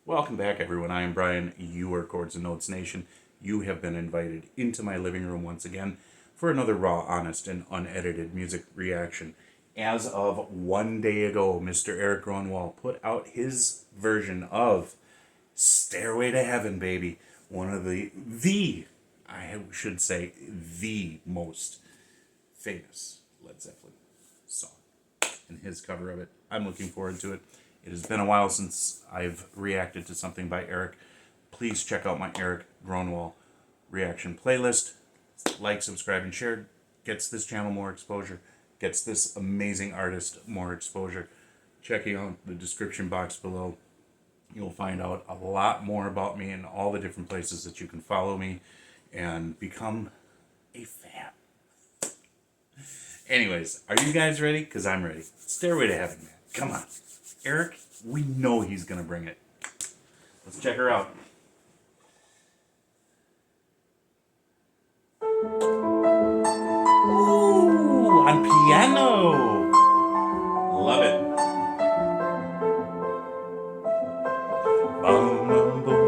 Welcome back, everyone. I am Brian. You are Chords and Notes Nation. You have been invited into my living room once again for another raw, honest, and unedited music reaction. As of 1 day ago, Mr. Eric GRÖNWALL put out his version of Stairway to Heaven, baby. One of I should say, the most famous Led Zeppelin song. And his cover of it. I'm looking forward to it. It has been a while since I've reacted to something by Eric. Please check out my Eric GRÖNWALL reaction playlist. Like, subscribe, and share. Gets this channel more exposure. Gets this amazing artist more exposure. Checking out the description box below, you'll find out a lot more about me and all the different places that you can follow me and become a fan. Anyways, are you guys ready? Because I'm ready. Stairway to Heaven, man. Come on. Eric, we know he's going to bring it. Let's check her out. Ooh, on piano. Love it. Boom, boom, boom.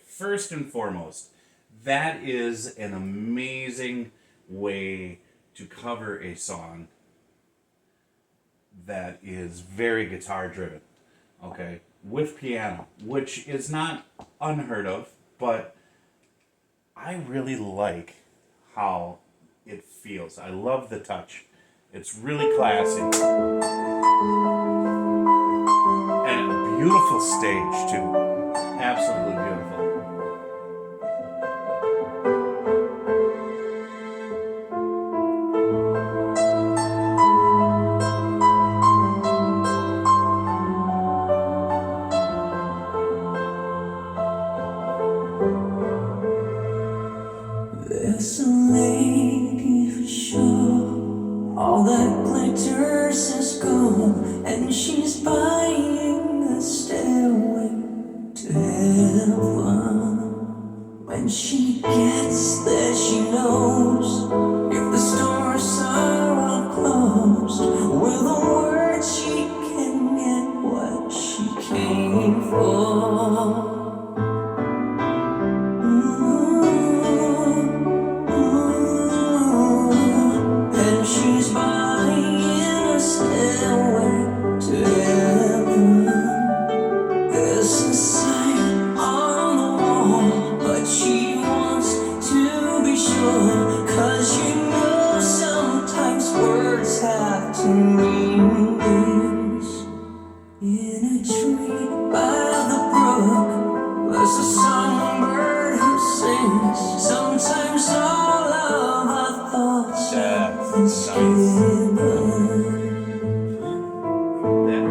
First and foremost, that is an amazing way to cover a song that is very guitar driven, okay, with piano, which is not unheard of, but I really like how it feels. I love the touch. It's really classy. And a beautiful stage, too. Absolutely beautiful. There's a lady for sure, all that glitters is gold, and she's buying the stairway to heaven. When she gets there, she knows if the stores are all closed, with a word she can get what she came for.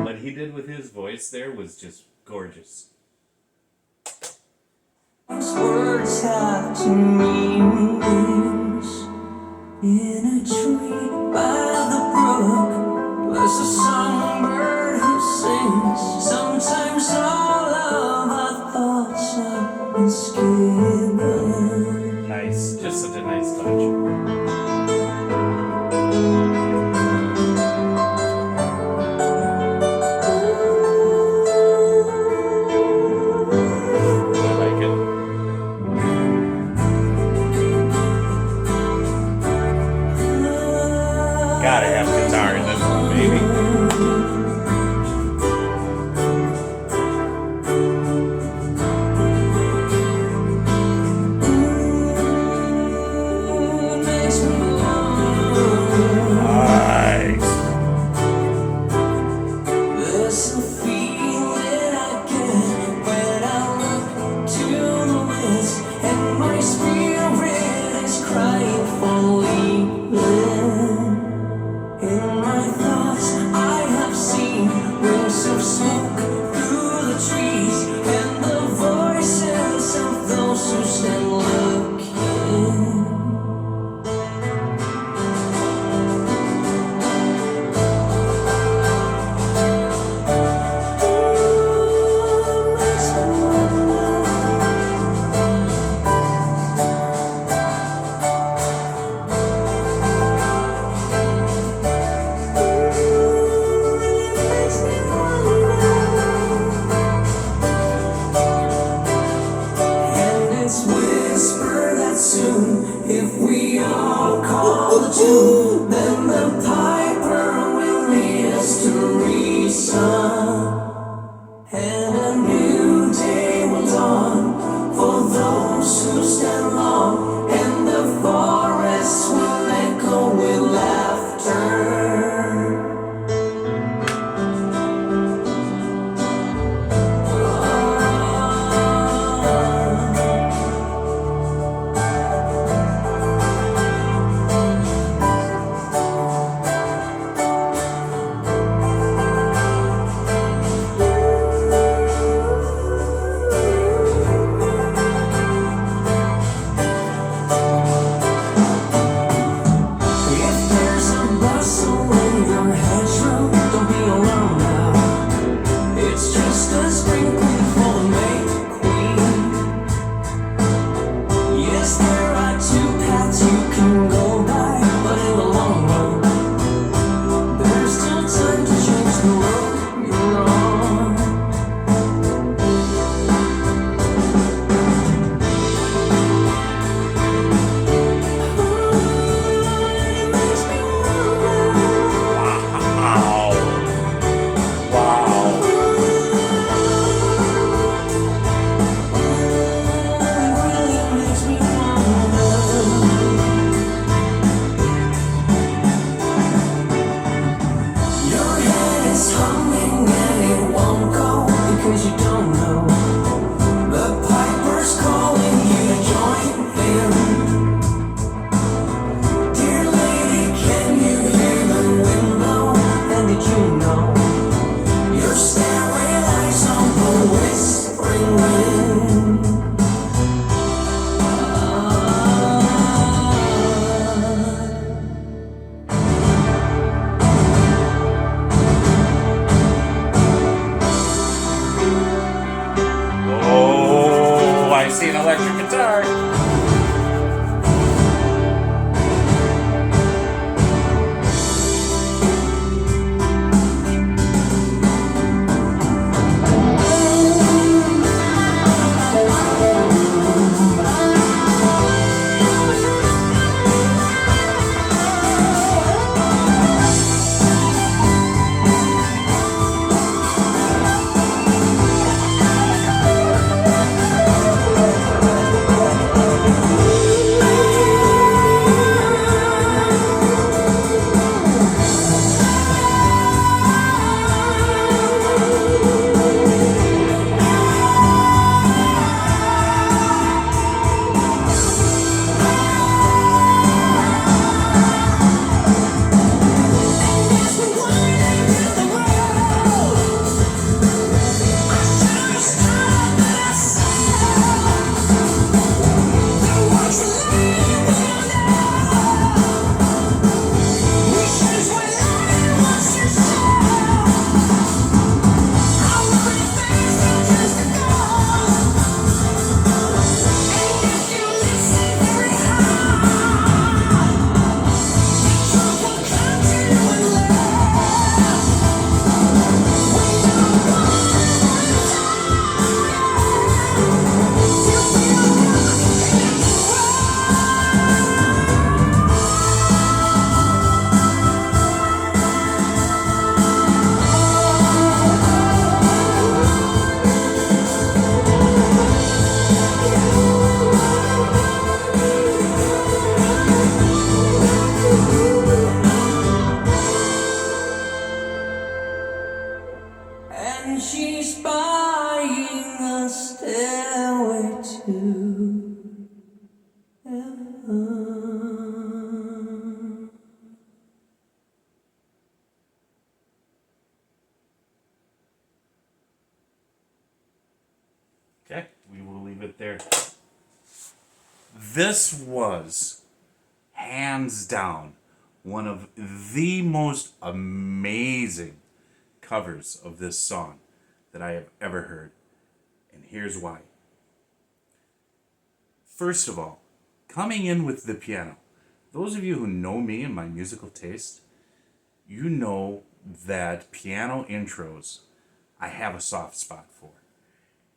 What he did with his voice there was just gorgeous. Words have two meanings. In a tree by the brook, there's a songbird who sings. Sometimes all of our thoughts are misgiven. Nice, just such a nice touch. Gotta have guitar in this one, baby. Nice. There's a feeling I get when I look to the west, and my spirit is crying for leaving. In my thoughts I have seen rings of smoke through the trees, and the voices of those who stand looking. let's whisper that soon, if we all call the tune, then the piper will lead us to reason. And a new day will dawn for those who stand long, and the forests will echo with laughter. Okay, we will leave it there. This was, hands down, one of the most amazing covers of this song that I have ever heard. And here's why. First of all, coming in with the piano. Those of you who know me and my musical taste, you know that piano intros I have a soft spot for.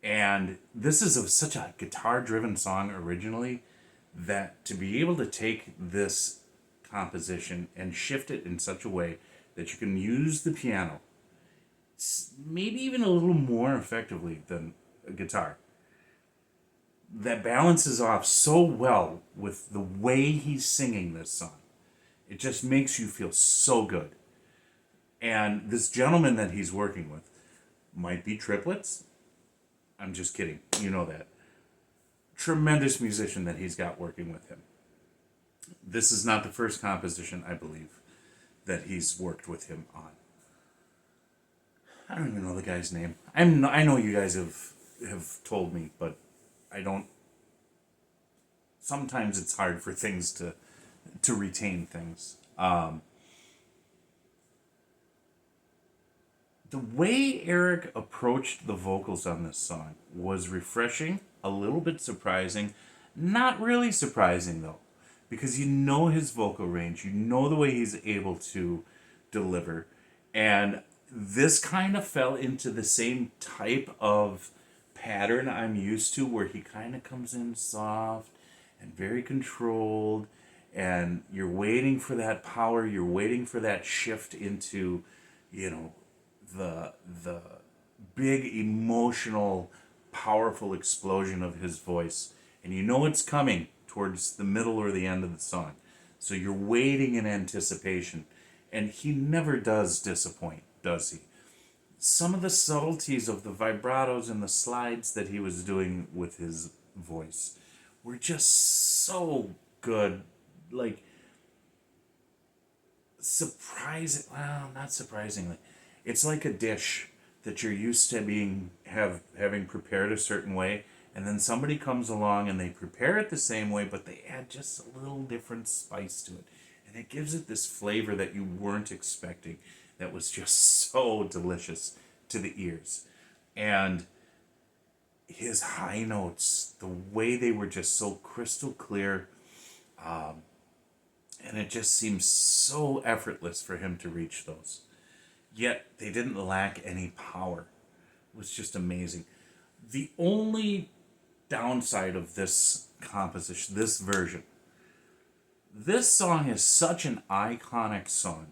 And this is such a guitar-driven song originally that to be able to take this composition and shift it in such a way that you can use the piano maybe even a little more effectively than a guitar, that balances off so well with the way he's singing this song. It just makes you feel so good. And this gentleman that he's working with might be triplets. I'm just kidding. You know that. Tremendous musician that he's got working with him. This is not the first composition, I believe, that he's worked with him on. I don't even know the guy's name. I know you guys have told me, but I don't. Sometimes it's hard for things to retain things. The way Eric approached the vocals on this song was refreshing, a little bit surprising, not really surprising though, because you know his vocal range, you know the way he's able to deliver, and this kind of fell into the same type of pattern I'm used to, where he kind of comes in soft and very controlled, and you're waiting for that power, you're waiting for that shift into, you know, the big emotional powerful explosion of his voice, and you know it's coming towards the middle or the end of the song, so you're waiting in anticipation, and he never does disappoint, does he? Some of the subtleties of the vibratos and the slides that he was doing with his voice were just so good, like surprising. Well, not surprisingly, it's like a dish that you're used to having prepared a certain way, and then somebody comes along and they prepare it the same way, but they add just a little different spice to it, and it gives it this flavor that you weren't expecting, that was just so delicious to the ears. And his high notes, the way they were just so crystal clear, and it just seems so effortless for him to reach those. Yet they didn't lack any power. It was just amazing. The only downside of this composition, this version, this song is such an iconic song.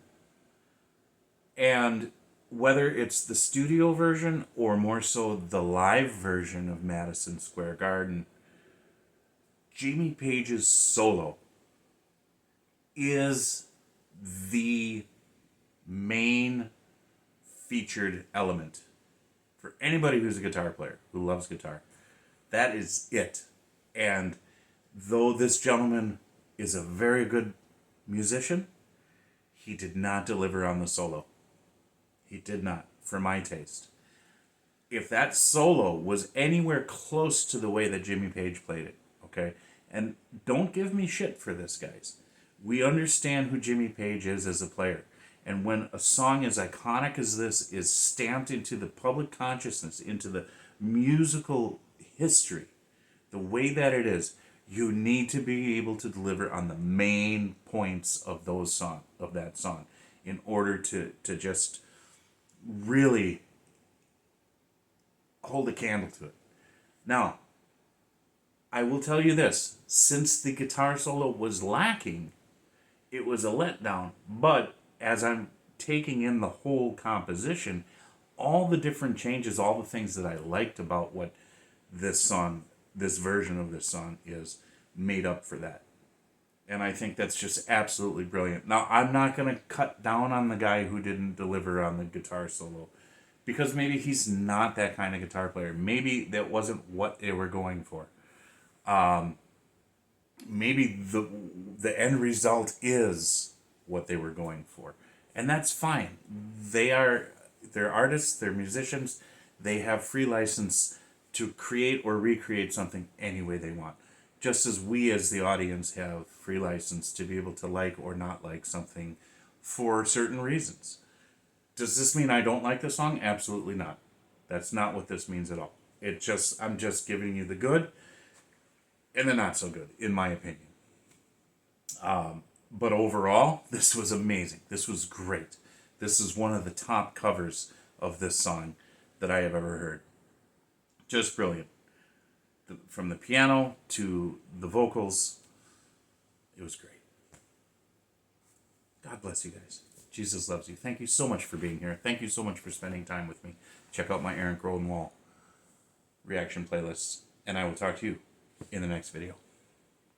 And whether it's the studio version or more so the live version of Madison Square Garden, Jimmy Page's solo is the main featured element for anybody who's a guitar player, who loves guitar. That is it. And though this gentleman is a very good musician, he did not deliver on the solo. He did not, for my taste. If that solo was anywhere close to the way that Jimmy Page played it, okay? And don't give me shit for this, guys. We understand who Jimmy Page is as a player. And when a song as iconic as this is stamped into the public consciousness, into the musical history, the way that it is, you need to be able to deliver on the main points of that song in order to just really hold a candle to it. Now, I will tell you this, since the guitar solo was lacking, it was a letdown, but as I'm taking in the whole composition, all the different changes, all the things that I liked about what this song, this version of this song is, made up for that. And I think that's just absolutely brilliant. Now, I'm not going to cut down on the guy who didn't deliver on the guitar solo, because maybe he's not that kind of guitar player. Maybe that wasn't what they were going for. Maybe the end result is what they were going for. And that's fine. They're artists, they're musicians, they have free license to create or recreate something any way they want. Just as we as the audience have free license to be able to like or not like something for certain reasons. Does this mean I don't like the song? Absolutely not. That's not what this means at all. I'm just giving you the good and the not so good, in my opinion. But overall, this was amazing. This was great. This is one of the top covers of this song that I have ever heard. Just brilliant. From the piano to the vocals, it was great. God bless you guys. Jesus loves you. Thank you so much for being here. Thank you so much for spending time with me. Check out my Aaron GRÖNWALL reaction playlists, and I will talk to you in the next video.